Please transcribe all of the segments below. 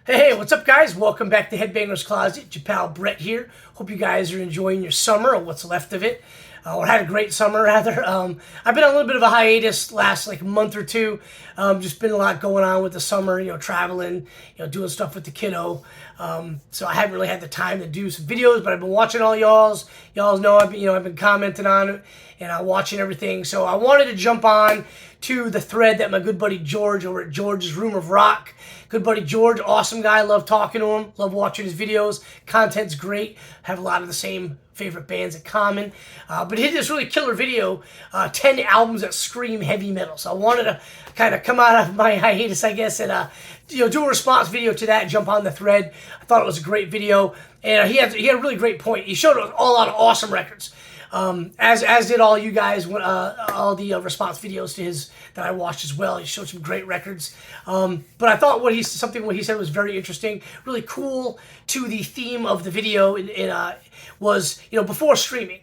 Hey, what's up, guys? Welcome back to Headbangers Closet. Your pal Brett here. Hope you guys are enjoying your summer, or what's left of it, or had a great summer, rather. I've been on a little bit of a hiatus last month or two. Just been a lot going on with the summer, traveling, doing stuff with the kiddo. So I haven't really had the time to do some videos, but I've been watching all y'all's. Y'all know I've been commenting on it and watching everything. So I wanted to jump on to the thread that my good buddy George over at George's Room of Rock. Good buddy George, awesome guy. Love talking to him. Love watching his videos. Content's great. Have a lot of the same favorite bands in common. But he did this really killer video, 10 albums that scream heavy metal. So I wanted to kind of come out of my hiatus, I guess, and do a response video to that and jump on the thread. I thought it was a great video. And he had a really great point. He showed us a lot of awesome records. As did all you guys, all the response videos to his that I watched as well. He showed some great records, but I thought what he said was very interesting, really cool to the theme of the video. And was before streaming,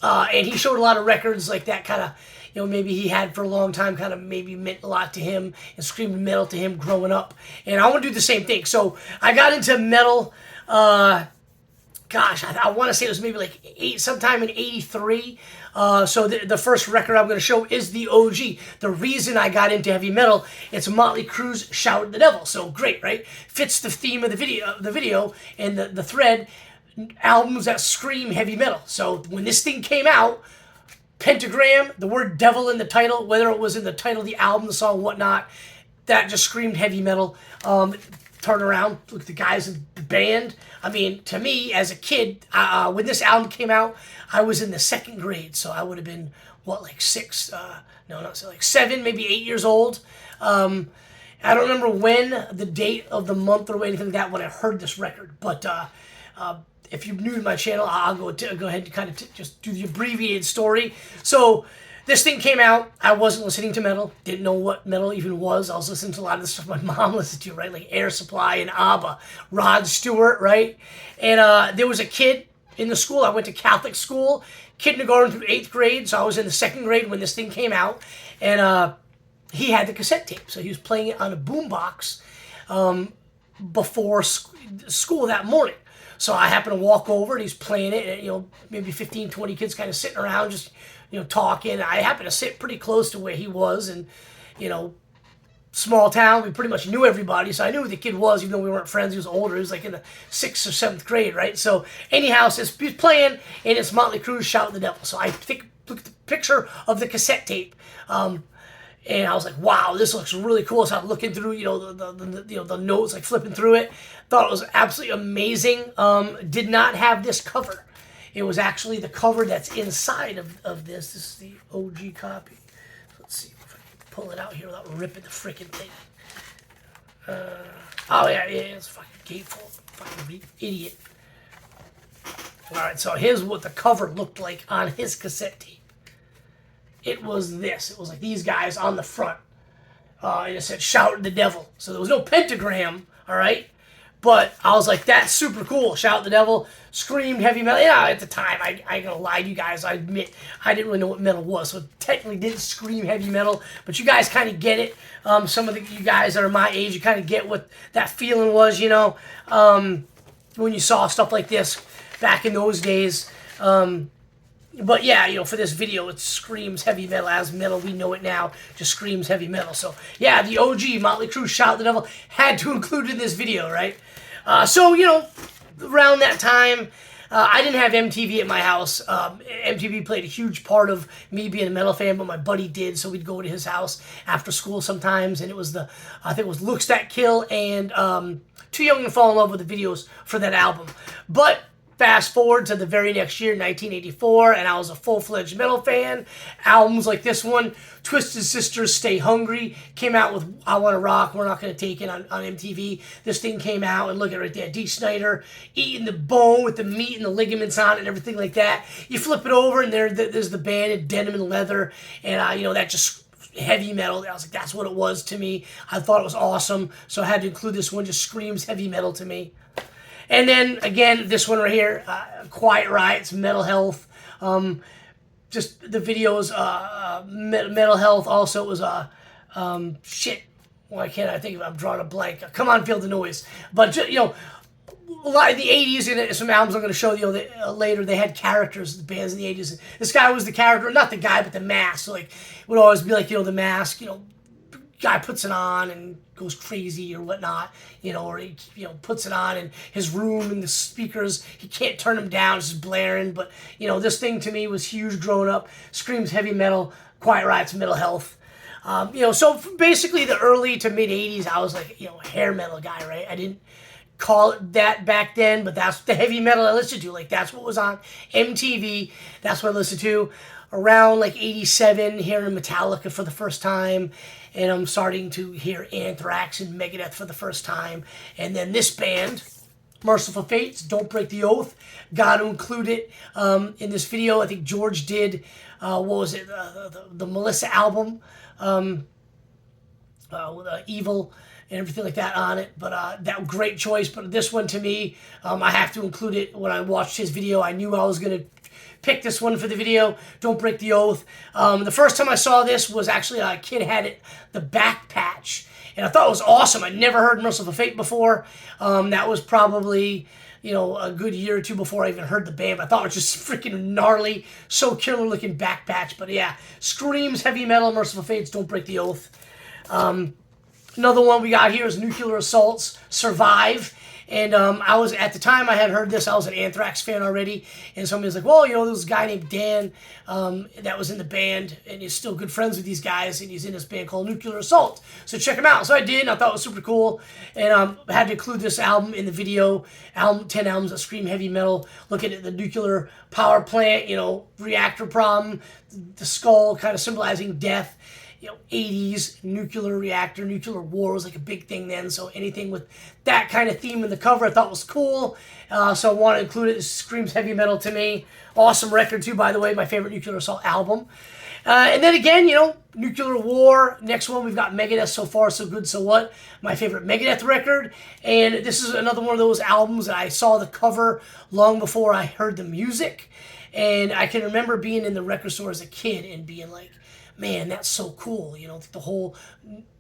and he showed a lot of records like that kind of maybe he had for a long time, kind of maybe meant a lot to him and screamed metal to him growing up. And I want to do the same thing. So I got into metal. Gosh, I want to say it was maybe sometime in '83. So the first record I'm going to show is the OG. The reason I got into heavy metal, it's Motley Crue's "Shout at the Devil." So great, right? Fits the theme of the video and the thread. Albums that scream heavy metal. So when this thing came out, Pentagram, the word devil in the title, whether it was in the title of the album, the song, whatnot, that just screamed heavy metal. Turn around, look at the guys in the band. I mean, to me, as a kid, when this album came out, I was in the second grade, so I would have been, seven, maybe 8 years old. I don't remember when, the date of the month or anything like that, when I heard this record, but if you're new to my channel, I'll go ahead and kind of just do the abbreviated story. So this thing came out. I wasn't listening to metal. Didn't know what metal even was. I was listening to a lot of the stuff my mom listened to, right? Like Air Supply and ABBA, Rod Stewart, right? And there was a kid in the school. I went to Catholic school, kindergarten through 8th grade. So I was in the second grade when this thing came out. And he had the cassette tape. So he was playing it on a boombox before school that morning. So I happened to walk over and he's playing it, and maybe 15, 20 kids kind of sitting around just, talking. I happened to sit pretty close to where he was, and, small town, we pretty much knew everybody, so I knew who the kid was, even though we weren't friends. He was older. He was in the 6th or 7th grade, right? So anyhow, he's playing, and it's Motley Crue's "Shout at the Devil." So I look at the picture of the cassette tape, and I was like, wow, this looks really cool. So I'm looking through, the notes, flipping through it. Thought it was absolutely amazing. Did not have this cover. It was actually the cover that's inside of this. This is the OG copy. Let's see if I can pull it out here without ripping the freaking thing. Oh yeah, it's fucking gatefold. Fucking idiot. All right, so here's what the cover looked like on his cassette tape. It was this. It was like these guys on the front. And it said "Shout at the Devil." So there was no pentagram, all right? But I was like, that's super cool. "Shout at the Devil," screamed heavy metal. Yeah, at the time, I ain't gonna lie to you guys. I admit, I didn't really know what metal was. So it technically didn't scream heavy metal. But you guys kind of get it. Some of you guys that are my age, you kind of get what that feeling was, when you saw stuff like this back in those days. But yeah, for this video, it screams heavy metal as metal. We know it now. Just screams heavy metal. So yeah, the OG Motley Crue "Shout at the Devil" had to include in this video, right? So around that time, I didn't have MTV at my house. MTV played a huge part of me being a metal fan, but my buddy did. So we'd go to his house after school sometimes, and it was I think it was "Looks That Kill" and "Too Young to Fall in Love" with the videos for that album. But fast forward to the very next year, 1984, and I was a full-fledged metal fan. Albums like this one, Twisted Sister's "Stay Hungry," came out with "I Want to Rock, We're Not Going to Take It" on MTV. This thing came out, and look at it right there, Dee Snider eating the bone with the meat and the ligaments on it and everything like that. You flip it over, and there's the band in denim and leather, and that just heavy metal. I was like, that's what it was to me. I thought it was awesome, so I had to include this one. Just screams heavy metal to me. And then, again, this one right here, Quiet Riot's "Mental Health." Just the videos, Mental Health also was, why can't I think of it? I'm drawing a blank. Come on, Feel the Noise. But, you know, a lot of the 80s, and some albums I'm going to show you later, they had characters, the bands in the 80s. This guy was the character, not the guy, but the mask. So, like, it would always be like, you know, the mask, you know, guy puts it on and goes crazy or whatnot, you know, or he, you know, puts it on in his room and the speakers, he can't turn them down, it's just blaring. But, you know, this thing to me was huge growing up. Screams heavy metal, Quiet Riot's Mental Health. You know, so basically the early to mid 80s, I was like, you know, a hair metal guy, right? I didn't call it that back then, but that's the heavy metal I listened to. Like, that's what was on MTV. That's what I listened to. Around like 87, hearing Metallica for the first time, and I'm starting to hear Anthrax and Megadeth for the first time. And then this band, Merciful Fate's Don't Break the Oath, got to include it in this video. I think George did, what was it, the Melissa album, with Evil and everything like that on it. But that great choice. But this one to me, I have to include it. When I watched his video, I knew I was going to pick this one for the video, Don't Break the Oath. The first time I saw this was actually a kid had it, the back patch. And I thought it was awesome. I'd never heard Merciful Fate before. That was probably, you know, a good year or two before I even heard the band. I thought it was just freaking gnarly, so killer looking back patch. But yeah, screams heavy metal, Merciful Fate's Don't Break the Oath. Another one we got here is Nuclear Assault's Survive. And I was, at the time I had heard this, I was an Anthrax fan already. And somebody was like, well, you know, there was a guy named Dan that was in the band, and he's still good friends with these guys, and he's in this band called Nuclear Assault. So check him out. So I did, and I thought it was super cool. And I had to include this album in the video. 10 albums that scream heavy metal, looking at the nuclear power plant, you know, reactor problem, the skull kind of symbolizing death. You know, 80s, nuclear reactor, nuclear war was like a big thing then. So anything with that kind of theme in the cover I thought was cool. So I want to include it. It screams heavy metal to me. Awesome record too, by the way. My favorite Nuclear Assault album. And then again, you know, Nuclear War. Next one, we've got Megadeth, So Far, So Good, So What. My favorite Megadeth record. And this is another one of those albums that I saw the cover long before I heard the music. And I can remember being in the record store as a kid and being like, man, that's so cool. You know, the whole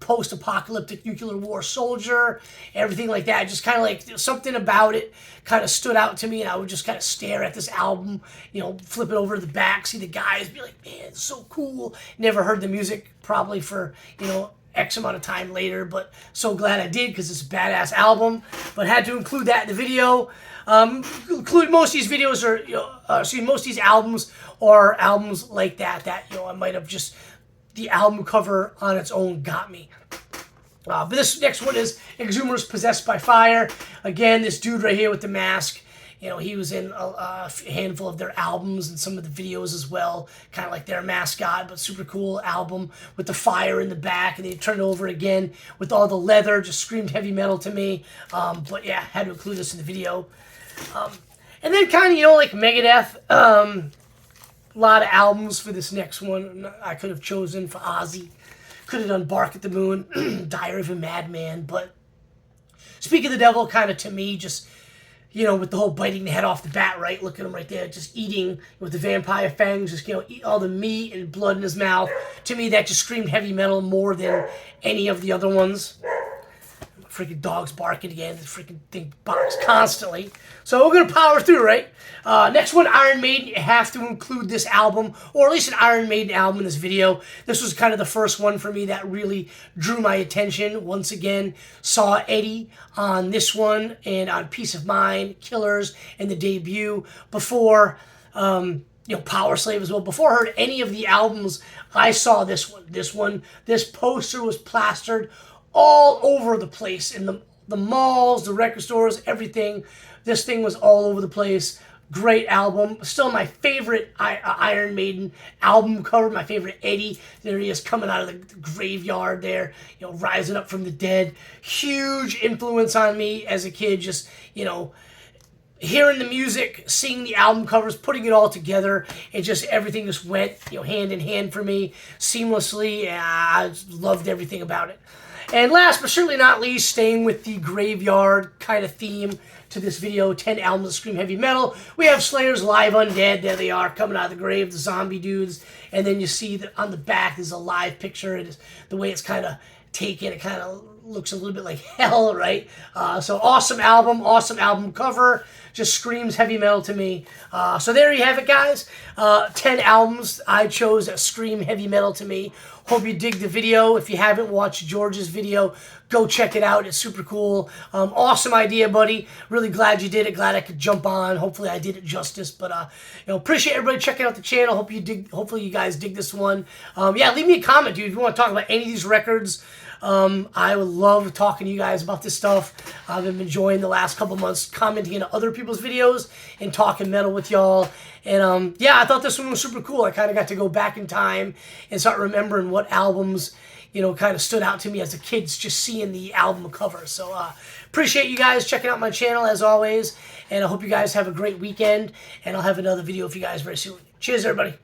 post-apocalyptic nuclear war soldier, everything like that. Just kind of like something about it kind of stood out to me, and I would just kind of stare at this album, you know, flip it over to the back, see the guys, be like, man, it's so cool. Never heard the music probably for, you know, X amount of time later, but so glad I did because it's a badass album. But had to include that in the video. Include most of these videos are, you know, most of these albums are albums like that, you know, I might have just, the album cover on its own got me. But this next one is Exhumer's Possessed by Fire. Again, this dude right here with the mask, you know, he was in a handful of their albums and some of the videos as well, kind of like their mascot, but super cool album with the fire in the back, and they turned it over again with all the leather, just screamed heavy metal to me. But yeah, had to include this in the video. And then kind of, you know, like Megadeth, a lot of albums for this next one I could have chosen for Ozzy. Could have done Bark at the Moon, Diary of a Madman, but Speak of the Devil kind of to me just, you know, with the whole biting the head off the bat, right? Look at him right there, just eating with the vampire fangs, just, you know, eat all the meat and blood in his mouth. To me, that just screamed heavy metal more than any of the other ones. Freaking dog's barking again. The freaking thing barks constantly. So we're going to power through, right? Next one, Iron Maiden. You have to include this album, or at least an Iron Maiden album in this video. This was kind of the first one for me that really drew my attention. Once again, saw Eddie on this one and on Peace of Mind, Killers, and the debut before, you know, Power Slave as well. Before I heard any of the albums, I saw this one. This poster was plastered all over the place in the malls, the record stores, everything. This thing was all over the place. Great album. Still my favorite Iron Maiden album cover. My favorite Eddie. There he is coming out of the graveyard there, you know, rising up from the dead. Huge influence on me as a kid. Just, you know, hearing the music, seeing the album covers, putting it all together, and just everything just went, you know, hand in hand for me seamlessly. I loved everything about it. And last but certainly not least, staying with the graveyard kind of theme to this video, 10 albums that scream heavy metal. We have Slayer's Live Undead. There they are, coming out of the grave, the zombie dudes. And then you see that on the back is a live picture. It is the way it's kind of taken. It kind of looks a little bit like hell, right? So awesome album cover. Just screams heavy metal to me. So there you have it, guys. 10 albums I chose that scream heavy metal to me. Hope you dig the video. If you haven't watched George's video, go check it out. It's super cool. Awesome idea, buddy. Really glad you did it. Glad I could jump on. Hopefully I did it justice. But appreciate everybody checking out the channel. Hopefully you guys dig this one. Yeah, leave me a comment, dude. If you want to talk about any of these records, I would love talking to you guys about this stuff. I've been enjoying the last couple months commenting into other people's videos and talking metal with y'all. And yeah, I thought this one was super cool. I kind of got to go back in time and start remembering what albums, kind of stood out to me as a kid, just seeing the album cover. So appreciate you guys checking out my channel as always. And I hope you guys have a great weekend. And I'll have another video for you guys very soon. Cheers, everybody.